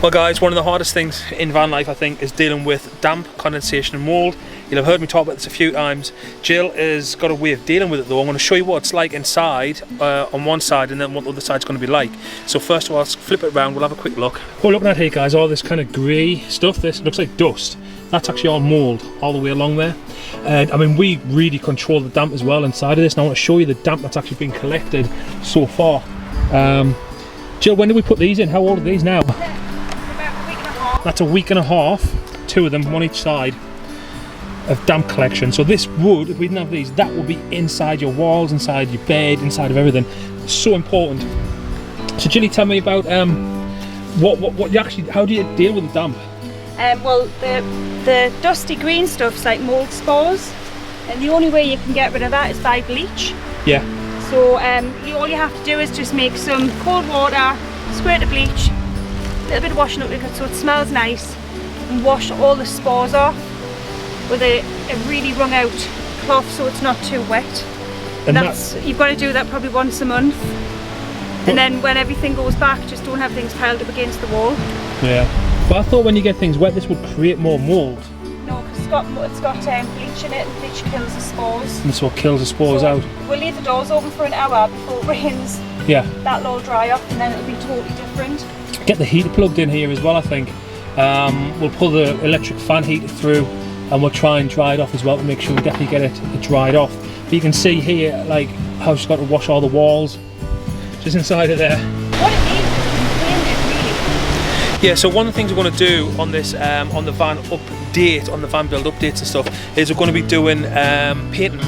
Well guys, one of the hardest things in van life I think is dealing with damp, condensation and mould. You'll have heard me talk about this a few times. Jill has got a way of dealing with it though. I'm going to show you what it's like inside on one side and then what the other side's going to be like. So first of all, let's flip it around, we'll have a quick look. What we're looking at here guys, all this kind of grey stuff, this looks like dust. That's actually all mould all the way along there. And I mean, we really control the damp as well inside of this, and I want to show you the damp that's actually been collected so far. Jill, when did we put these in? How old are these now? That's a week and a half, two of them, one each side, of damp collection. So this would, if we didn't have these, that would be inside your walls, inside your bed, inside of everything. It's so important. So Jilly, tell me about what you actually, how do you deal with the damp? Well, the dusty green stuff's like mould spores, and the only way you can get rid of that is by bleach. Yeah. So all you have to do is just make some cold water, squirt of bleach, a little bit of washing up liquid so it smells nice, and wash all the spores off with a really wrung out cloth so it's not too wet. And you've got to do that probably once a month. And then when everything goes back, just don't have things piled up against the wall. Yeah. But I thought when you get things wet, this would create more mould. No, because it's got bleach in it, and bleach kills the spores. And that's what kills the spores out. We'll leave the doors open for an hour before it rains. Yeah. That'll all dry off, and then it'll be totally different. Get the heater plugged in here as well, I think. We'll pull the electric fan heater through, and we'll try and dry it off as well to make sure we definitely get it dried off. But you can see here, like, how she's got to wash all the walls just inside of there. What it needs is cleaned it, really. Yeah, so one of the things we're going to do on this, on the van update, on the van build updates and stuff, is we're going to be doing painting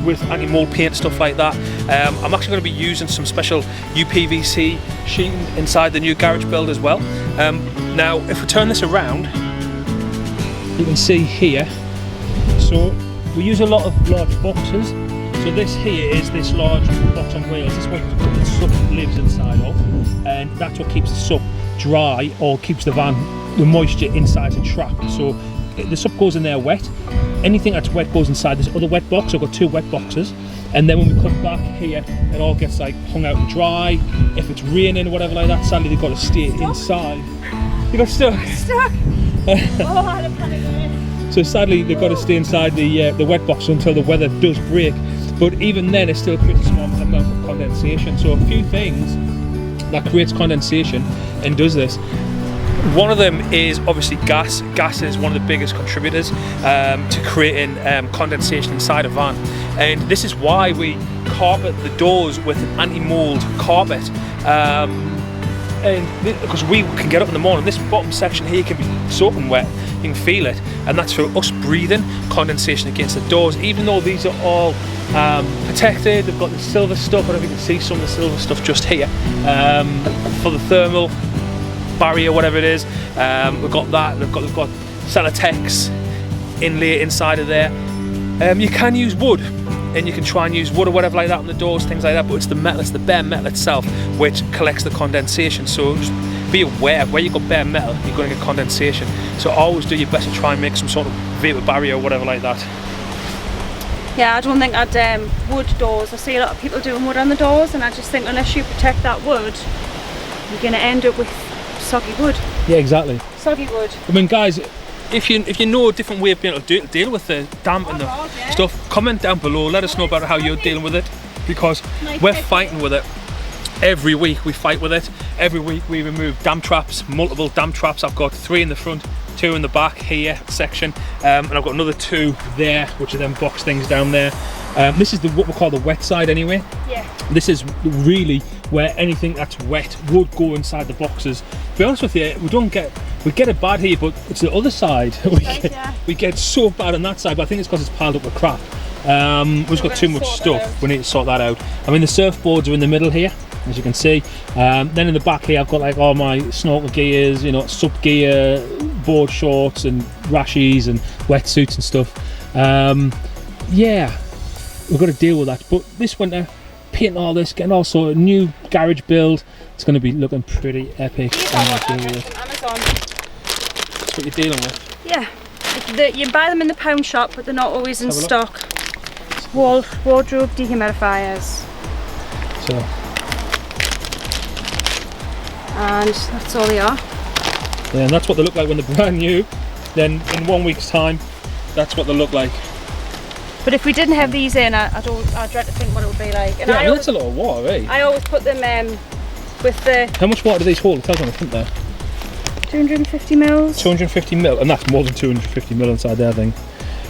with anti-mold paint, stuff like that. I'm actually going to be using some special UPVC sheeting inside the new garage build as well. Now, if we turn this around, you can see here, so we use a lot of large boxes. So this here is this large box on wheels. This is what the sup lives inside of, and that's what keeps the sup dry, or keeps the moisture inside the trap. So the sup goes in there wet. Anything that's wet goes inside this other wet box. I've got two wet boxes, and then when we come back here, it all gets like hung out and dry. If it's raining or whatever like that, sadly they've got to stay inside. You got stuck? Stuck! Oh, I had a panic there. So sadly they've got to stay inside the wet box until the weather does break. But even then, it still creates a small amount of condensation. So a few things that creates condensation and does this. One of them is obviously gas. Gas is one of the biggest contributors to creating condensation inside a van. And this is why we carpet the doors with anti-mold carpet. Because we can get up in the morning, this bottom section here can be soaking wet, you can feel it, and that's for us breathing condensation against the doors. Even though these are all protected, they've got the silver stuff. I don't know if you can see some of the silver stuff just here for the thermal barrier, whatever it is. We've got that, we've got Celotex inlay inside of there. You can use wood, and you can try and use wood or whatever like that on the doors, things like that, but it's the metal, it's the bare metal itself which collects the condensation. So just be aware, where you've got bare metal, you're going to get condensation. So always do your best to try and make some sort of vapor barrier or whatever like that. Yeah, I don't think I'd wood doors. I see a lot of people doing wood on the doors, and I just think unless you protect that wood, you're going to end up with soggy wood. Yeah, exactly. Soggy wood. I mean, guys, if you know a different way of being able to deal with the damp and the stuff, comment down below. Let us know about how you're dealing with it, because we're fighting with it. Every week we fight with it. Every week we remove damp traps, multiple damp traps. I've got 3 in the front, 2 in the back here section, and I've got another 2 there, which are them box things down there. This is what we call the wet side anyway. Yeah. This is really where anything that's wet would go inside the boxes. To be honest with you, we get it bad here, but it's the other side. We get so bad on that side, but I think it's because it's piled up with crap. We've just got too much stuff. We need to sort that out. I mean, the surfboards are in the middle here, as you can see. Then in the back here, I've got like all my snorkel gears, you know, sub gear, board shorts and rashies and wetsuits and stuff. Yeah, we've got to deal with that. But this winter, painting all this, getting all sort of new garage build, it's going to be looking pretty epic. Amazon. That's what you're dealing with. Yeah, you buy them in the pound shop, but they're not always in stock. Wardrobe dehumidifiers. So. And that's all they are. Yeah, and that's what they look like when they're brand new. Then in 1 week's time, that's what they look like. But if we didn't have these in, I dread to think what it would be like. And yeah, I mean, that's a lot of water, eh? I always put them with the... How much water do these hold? It tells on the front there. 250 mils. 250 mil, and that's more than 250 mil inside there, I think.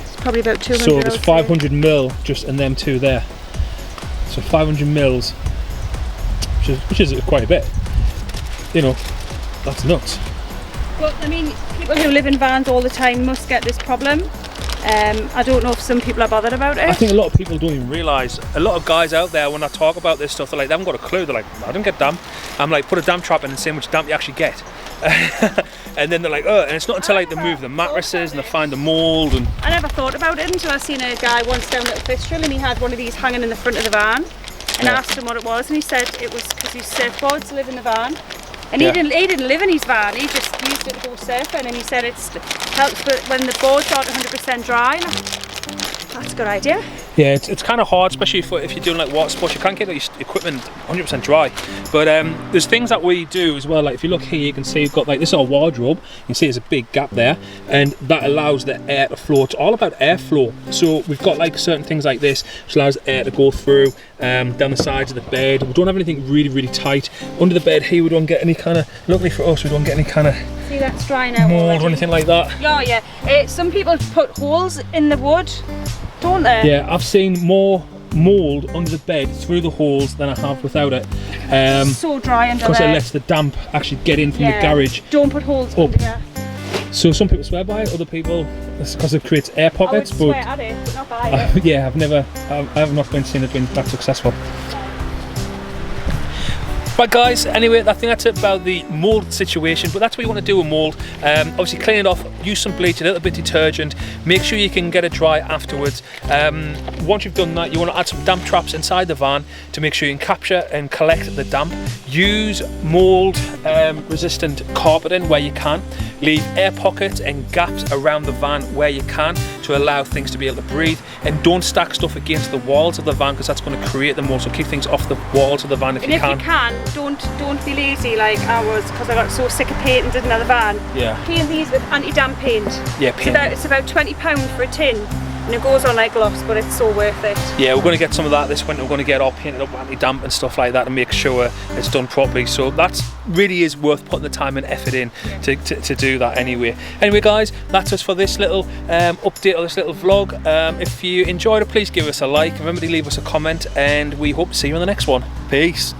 It's probably about 200. So there's 500 mil just in them two there. So 500 mils, which is quite a bit. You know, that's nuts. Well, I mean, people who live in vans all the time must get this problem. I don't know if some people are bothered about it. I think a lot of people don't even realise. A lot of guys out there, when I talk about this stuff, they're like, they haven't got a clue. They're like, I don't get damp. I'm like, put a damp trap in and see how much damp you actually get. And then they're like, oh, and it's not until like they move the mattresses and they find the mould. And I never thought about it until I seen a guy once down at Fistral, and he had one of these hanging in the front of the van. And I asked him what it was, and he said it was because his surfboards live in the van. And he didn't live in his van, he just used it to go surfing, and he said it helps when the boards aren't 100% dry. And that's a good idea. Yeah, it's kind of hard, especially if you're doing like water sports. You can't get your equipment 100% dry. But there's things that we do as well. Like if you look here, you can see we've got like this is our wardrobe. You can see there's a big gap there, and that allows the air to flow. It's all about airflow. So we've got like certain things like this, which allows air to go through down the sides of the bed. We don't have anything really tight under the bed here. We don't get any kind of, luckily for us, we don't get any kind of that's dry now mold or anything like that. Yeah. Some people put holes in the wood, don't they? Yeah, I've seen more mould under the bed through the holes than I have without it. So dry under there. Because it lets the damp actually get in from the garage. Don't put holes under here. So some people swear by it, other people, it's because it creates air pockets. I would swear at it, but not by it. Yeah, I have not seen it being that successful. Right guys, anyway, I think that's it about the mould situation, but that's what you want to do with mould. Obviously clean it off, use some bleach, a little bit of detergent, make sure you can get it dry afterwards. Once you've done that, you want to add some damp traps inside the van to make sure you can capture and collect the damp. Use mould resistant carpeting where you can. Leave air pockets and gaps around the van where you can to allow things to be able to breathe, and don't stack stuff against the walls of the van because that's going to create the mold. So keep things off the walls of the van if you can. Don't be lazy like I was, because I got so sick of painting in another van. Yeah. Paint these with anti-damp paint. Yeah, paint. It's about £20 for a tin, and it goes on like gloss, but it's so worth it. Yeah, we're going to get some of that this winter. We're going to get all painted up anti-damp and stuff like that and make sure it's done properly. So that really is worth putting the time and effort in to do that anyway. Anyway guys, that's us for this little update or this little vlog. If you enjoyed it, please give us a like. Remember to leave us a comment, and we hope to see you in the next one. Peace.